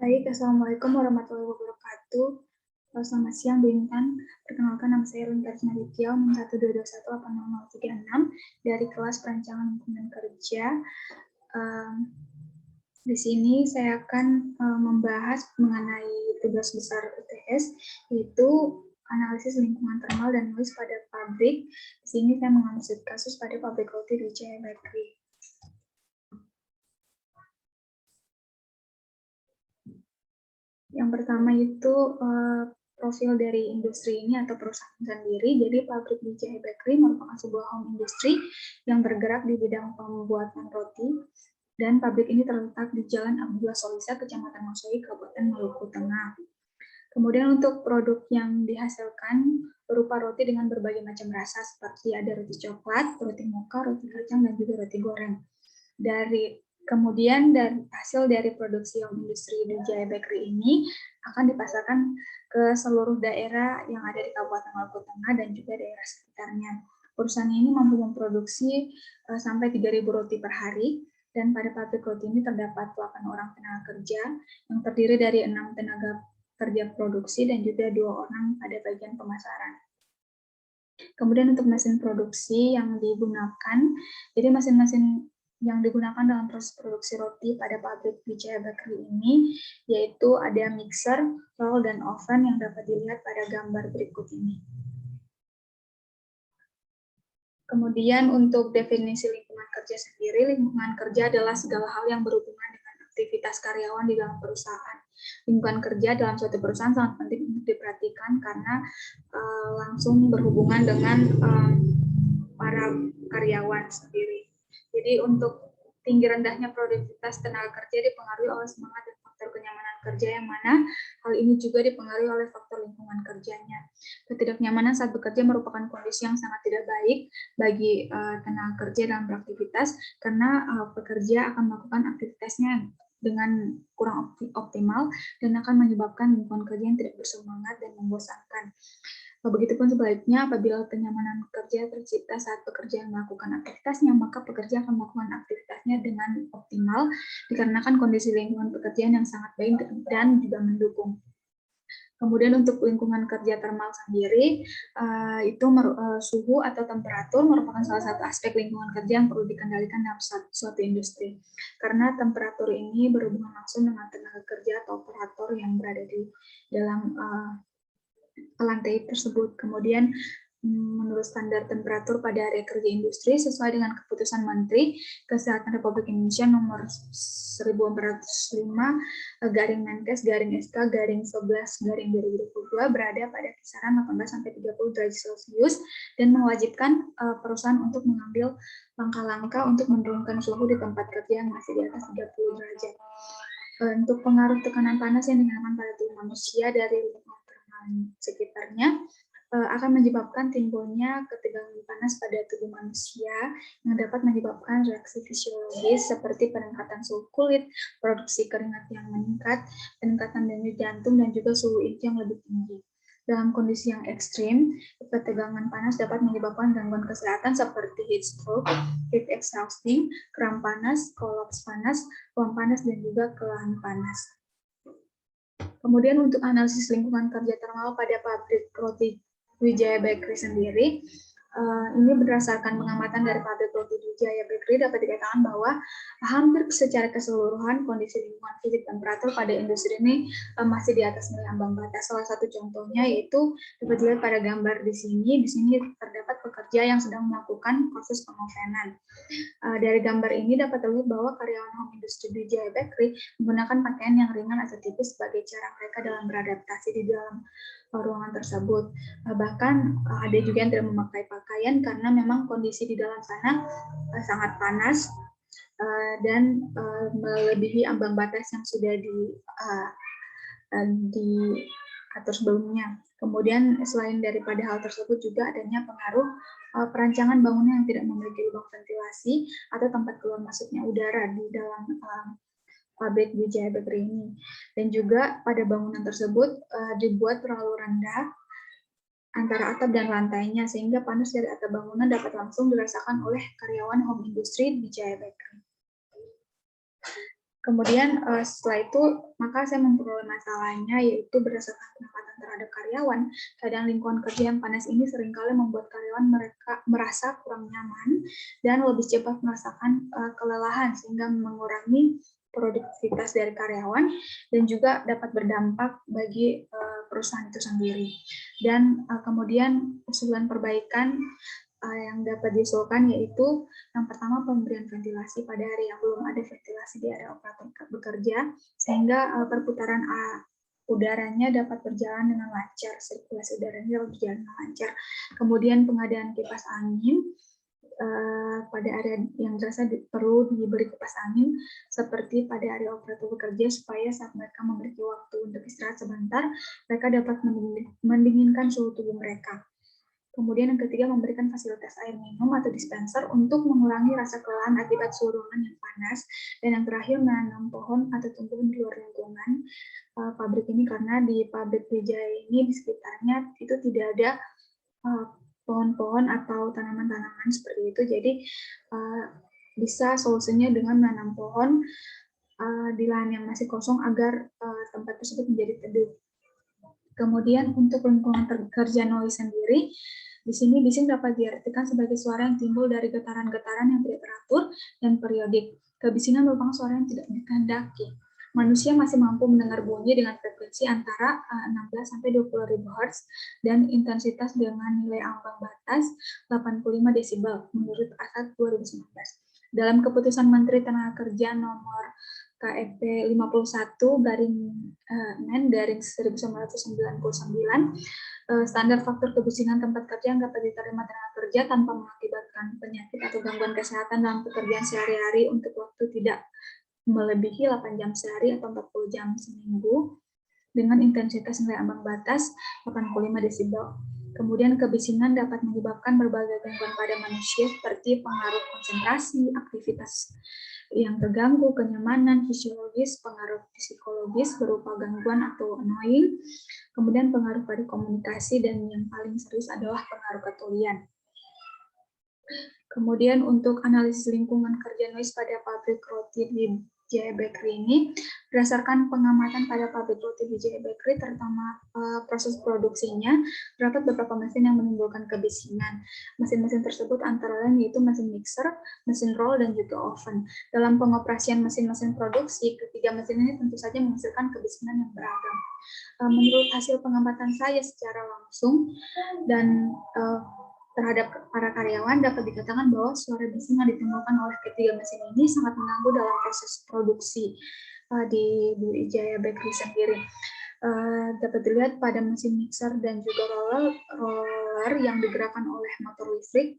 Baik, Assalamualaikum warahmatullahi wabarakatuh. Selamat siang, Bu Intan. Perkenalkan, nama saya Rin Karisma Ditya, 122180036 dari kelas Perancangan Lingkungan Kerja. Di sini saya akan membahas mengenai tugas besar UTS, yaitu analisis lingkungan termal dan noise pada pabrik. Di sini saya mengambil kasus pada pabrik roti di Wijaya Bakery. Yang pertama itu profil dari industri ini atau perusahaan sendiri. Jadi pabrik Wijaya Bakery merupakan sebuah home industry yang bergerak di bidang pembuatan roti, dan pabrik ini terletak di Jalan Abdullah Solisa, Kecamatan Mosoi, Kabupaten Maluku Tengah. Kemudian untuk produk yang dihasilkan berupa roti dengan berbagai macam rasa, seperti ada roti coklat, roti mocha, roti kacang, dan juga roti goreng. Kemudian hasil dari produksi home industry di Wijaya Bakery ini akan dipasarkan ke seluruh daerah yang ada di Kabupaten Maluku Tengah dan juga daerah sekitarnya. Perusahaan ini mampu memproduksi sampai 3.000 roti per hari, dan pada pabrik roti ini terdapat 8 orang tenaga kerja yang terdiri dari 6 tenaga kerja produksi dan juga 2 orang pada bagian pemasaran. Kemudian untuk mesin produksi yang digunakan, jadi mesin-mesin yang digunakan dalam proses produksi roti pada pabrik Wijaya Bakery ini, yaitu ada mixer, roll, dan oven yang dapat dilihat pada gambar berikut ini. Kemudian untuk definisi lingkungan kerja sendiri, lingkungan kerja adalah segala hal yang berhubungan dengan aktivitas karyawan di dalam perusahaan. Lingkungan kerja dalam suatu perusahaan sangat penting untuk diperhatikan karena langsung berhubungan dengan para karyawan sendiri. Jadi untuk tinggi rendahnya produktivitas tenaga kerja dipengaruhi oleh semangat dan faktor kenyamanan kerja, yang mana hal ini juga dipengaruhi oleh faktor lingkungan kerjanya. Ketidaknyamanan saat bekerja merupakan kondisi yang sangat tidak baik bagi tenaga kerja dalam beraktivitas, karena pekerja akan melakukan aktivitasnya dengan kurang optimal dan akan menyebabkan lingkungan kerja yang tidak bersemangat dan membosankan. Begitupun sebaliknya, apabila kenyamanan kerja tercipta saat pekerja melakukan aktivitasnya, maka pekerja akan melakukan aktivitasnya dengan optimal, dikarenakan kondisi lingkungan pekerjaan yang sangat baik dan juga mendukung. Kemudian untuk lingkungan kerja termal sendiri, itu suhu atau temperatur merupakan salah satu aspek lingkungan kerja yang perlu dikendalikan dalam suatu industri. Karena temperatur ini berhubungan langsung dengan tenaga kerja atau operator yang berada di dalam lantai tersebut. Kemudian menurut standar temperatur pada area kerja industri sesuai dengan keputusan Menteri Kesehatan Republik Indonesia nomor 1405/Menkes/SK/11/2022 berada pada kisaran 18-30 derajat Celcius dan mewajibkan perusahaan untuk mengambil langkah-langkah untuk menurunkan suhu di tempat kerja yang masih di atas 30 derajat. Untuk pengaruh tekanan panas yang digunakan pada tubuh manusia dari lingkungan sekitarnya akan menyebabkan timbulnya ketegangan panas pada tubuh manusia yang dapat menyebabkan reaksi fisiologis seperti peningkatan suhu kulit, produksi keringat yang meningkat, peningkatan denyut jantung, dan juga suhu inti yang lebih tinggi. Dalam kondisi yang ekstrim, ketegangan panas dapat menyebabkan gangguan kesehatan seperti heat stroke, heat exhausting, kram panas, kolaps panas, ruam panas, dan juga kelelahan panas. Kemudian untuk analisis lingkungan kerja termal pada pabrik roti Wijaya Bakery sendiri, ini berdasarkan pengamatan dari pabrik roti Wijaya Bakery dapat dikatakan bahwa hampir secara keseluruhan kondisi lingkungan fisik temperatur pada industri ini masih di atas nilai ambang batas. Salah satu contohnya yaitu dapat dilihat pada gambar di sini. Di sini terdapat pekerja yang sedang melakukan proses pengovenan. Dari gambar ini dapat terlihat bahwa karyawan home industry Wijaya Bakery menggunakan pakaian yang ringan atau tipis sebagai cara mereka dalam beradaptasi di dalam ruangan tersebut. Bahkan ada juga yang tidak memakai pakaian karena memang kondisi di dalam sana sangat panas dan melebihi ambang batas yang sudah diatur sebelumnya. Kemudian selain daripada hal tersebut juga adanya pengaruh perancangan bangunan yang tidak memiliki lubang ventilasi atau tempat keluar masuknya udara di dalam pabrik Wijaya Bakery ini. Dan juga pada bangunan tersebut dibuat terlalu rendah antara atap dan lantainya, sehingga panas dari atap bangunan dapat langsung dirasakan oleh karyawan home industry Wijaya Bakery. Kemudian setelah itu maka saya memperoleh masalahnya, yaitu berdasarkan penempatan terhadap karyawan. Keadaan lingkungan kerja yang panas ini seringkali membuat karyawan mereka merasa kurang nyaman dan lebih cepat merasakan kelelahan, sehingga mengurangi produktivitas dari karyawan dan juga dapat berdampak bagi perusahaan itu sendiri. Dan kemudian usulan perbaikan yang dapat diusulkan yaitu yang pertama pemberian ventilasi pada hari yang belum ada ventilasi di area operator bekerja, sehingga perputaran udaranya dapat berjalan dengan lancar, sirkulasi udaranya berjalan dengan lancar. Kemudian pengadaan kipas angin pada area yang dirasa perlu diberi kipas angin seperti pada area operator bekerja, supaya saat mereka memiliki waktu untuk istirahat sebentar, mereka dapat mendinginkan suhu tubuh mereka. Kemudian yang ketiga, memberikan fasilitas air minum atau dispenser untuk mengurangi rasa kelelahan akibat suhu ruangan yang panas. Dan yang terakhir, menanam pohon atau tumbuhan di luar lingkungan pabrik ini, karena di pabrik Wijaya ini di sekitarnya itu tidak ada pohon-pohon atau tanaman-tanaman seperti itu. Jadi bisa solusinya dengan menanam pohon di lahan yang masih kosong agar tempat tersebut menjadi teduh. Kemudian untuk lingkungan kerja noise sendiri, di sini bising dapat diartikan sebagai suara yang timbul dari getaran-getaran yang tidak teratur dan periodik. Kebisingan merupakan suara yang tidak dikehendaki. Manusia masih mampu mendengar bunyi dengan frekuensi antara 16 sampai 20 ribu Hz dan intensitas dengan nilai ambang batas 85 desibel menurut ASAT 2019. Dalam keputusan Menteri Tenaga Kerja nomor KEP 51 Men garing 1999, standar faktor kebisingan tempat kerja yang dapat diterima tenaga kerja tanpa mengakibatkan penyakit atau gangguan kesehatan dalam pekerjaan sehari-hari untuk waktu tidak melebihi 8 jam sehari atau 40 jam seminggu dengan intensitas nilai ambang batas 85 desibel. Kemudian kebisingan dapat menyebabkan berbagai gangguan pada manusia seperti pengaruh konsentrasi, aktivitas yang terganggu, kenyamanan fisiologis, pengaruh psikologis berupa gangguan atau annoying, kemudian pengaruh pada komunikasi, dan yang paling serius adalah pengaruh ketulian. Kemudian untuk analisis lingkungan kerja noise pada pabrik roti di Wijaya Bakery ini, berdasarkan pengamatan pada pabrik roti di Wijaya Bakery, terutama proses produksinya, terdapat beberapa mesin yang menimbulkan kebisingan. Mesin-mesin tersebut antara lain yaitu mesin mixer, mesin roll, dan juga oven. Dalam pengoperasian mesin-mesin produksi, ketiga mesin ini tentu saja menghasilkan kebisingan yang beragam. Menurut hasil pengamatan saya secara langsung dan terhadap para karyawan, dapat dikatakan bahwa suara bising yang ditimbulkan oleh ketiga mesin ini sangat mengganggu dalam proses produksi di Wijaya Bakery sendiri. Dapat dilihat pada mesin mixer dan juga roller yang digerakkan oleh motor listrik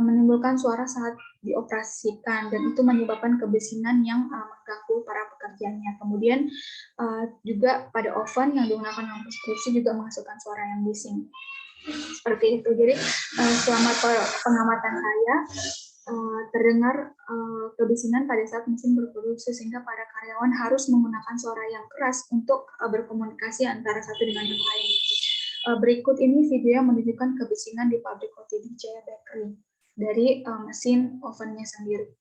menimbulkan suara saat dioperasikan, dan itu menyebabkan kebisingan yang mengganggu para pekerjanya. Kemudian juga pada oven yang digunakan dalam produksi juga menghasilkan suara yang bising. Seperti itu. Jadi selama pengamatan saya terdengar kebisingan pada saat mesin berproduksi, sehingga para karyawan harus menggunakan suara yang keras untuk berkomunikasi antara satu dengan yang lain. Berikut ini video yang menunjukkan kebisingan di pabrik roti di Wijaya Bakery dari mesin ovennya sendiri.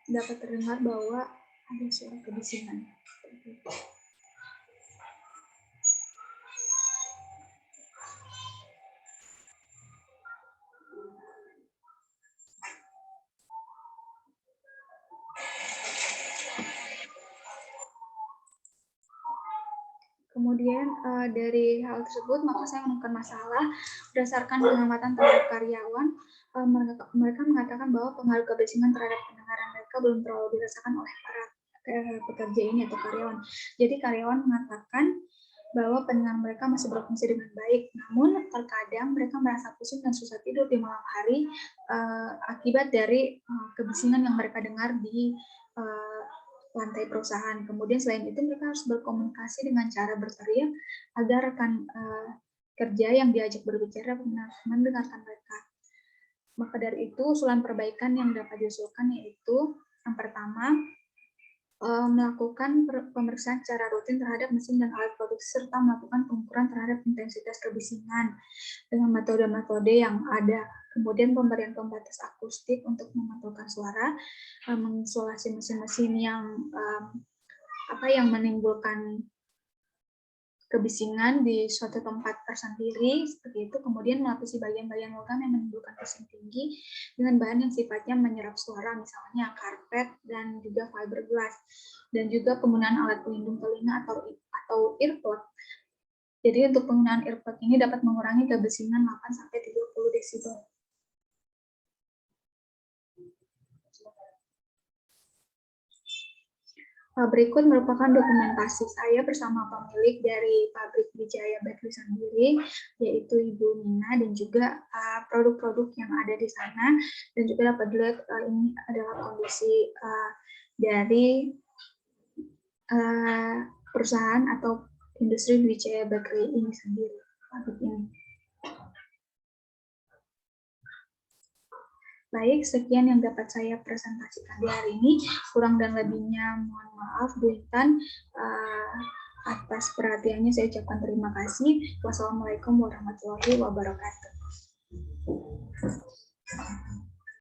Dapat terdengar bahwa ada suara kebisingan. Kemudian dari hal tersebut, maka saya menemukan masalah berdasarkan pengamatan terhadap karyawan. Mereka mengatakan bahwa pengaruh kebisingan terhadap pendengaran mereka belum terlalu dirasakan oleh para pekerja ini atau karyawan. Jadi karyawan mengatakan bahwa pendengaran mereka masih berfungsi dengan baik, namun terkadang mereka merasa pusing dan susah tidur di malam hari akibat dari kebisingan yang mereka dengar di lantai perusahaan. Kemudian selain itu mereka harus berkomunikasi dengan cara berteriak agar rekan kerja yang diajak berbicara mendengarkan mereka. Maka dari itu usulan perbaikan yang dapat diusulkan yaitu yang pertama, melakukan pemeriksaan secara rutin terhadap mesin dan alat produksi serta melakukan pengukuran terhadap intensitas kebisingan dengan metode-metode yang ada. Kemudian pemberian pembatas akustik untuk memantulkan suara, mengisolasi mesin-mesin yang yang menimbulkan kebisingan di suatu tempat tersendiri seperti itu, kemudian melapisi bagian-bagian logam yang menimbulkan bising tinggi dengan bahan yang sifatnya menyerap suara, misalnya karpet dan juga fiberglass, dan juga penggunaan alat pelindung telinga atau earplug. Jadi untuk penggunaan earplug ini dapat mengurangi kebisingan 8-30 desibel. Berikut merupakan dokumentasi saya bersama pemilik dari pabrik Wijaya Bakery sendiri, yaitu Ibu Nina, dan juga produk-produk yang ada di sana, dan juga dapat dilihat ini adalah kondisi dari perusahaan atau industri Wijaya Bakery ini sendiri, pabrik ini. Baik, sekian yang dapat saya presentasikan di hari ini. Kurang dan lebihnya mohon maaf, Bu Intan. Atas perhatiannya saya ucapkan terima kasih. Wassalamualaikum warahmatullahi wabarakatuh.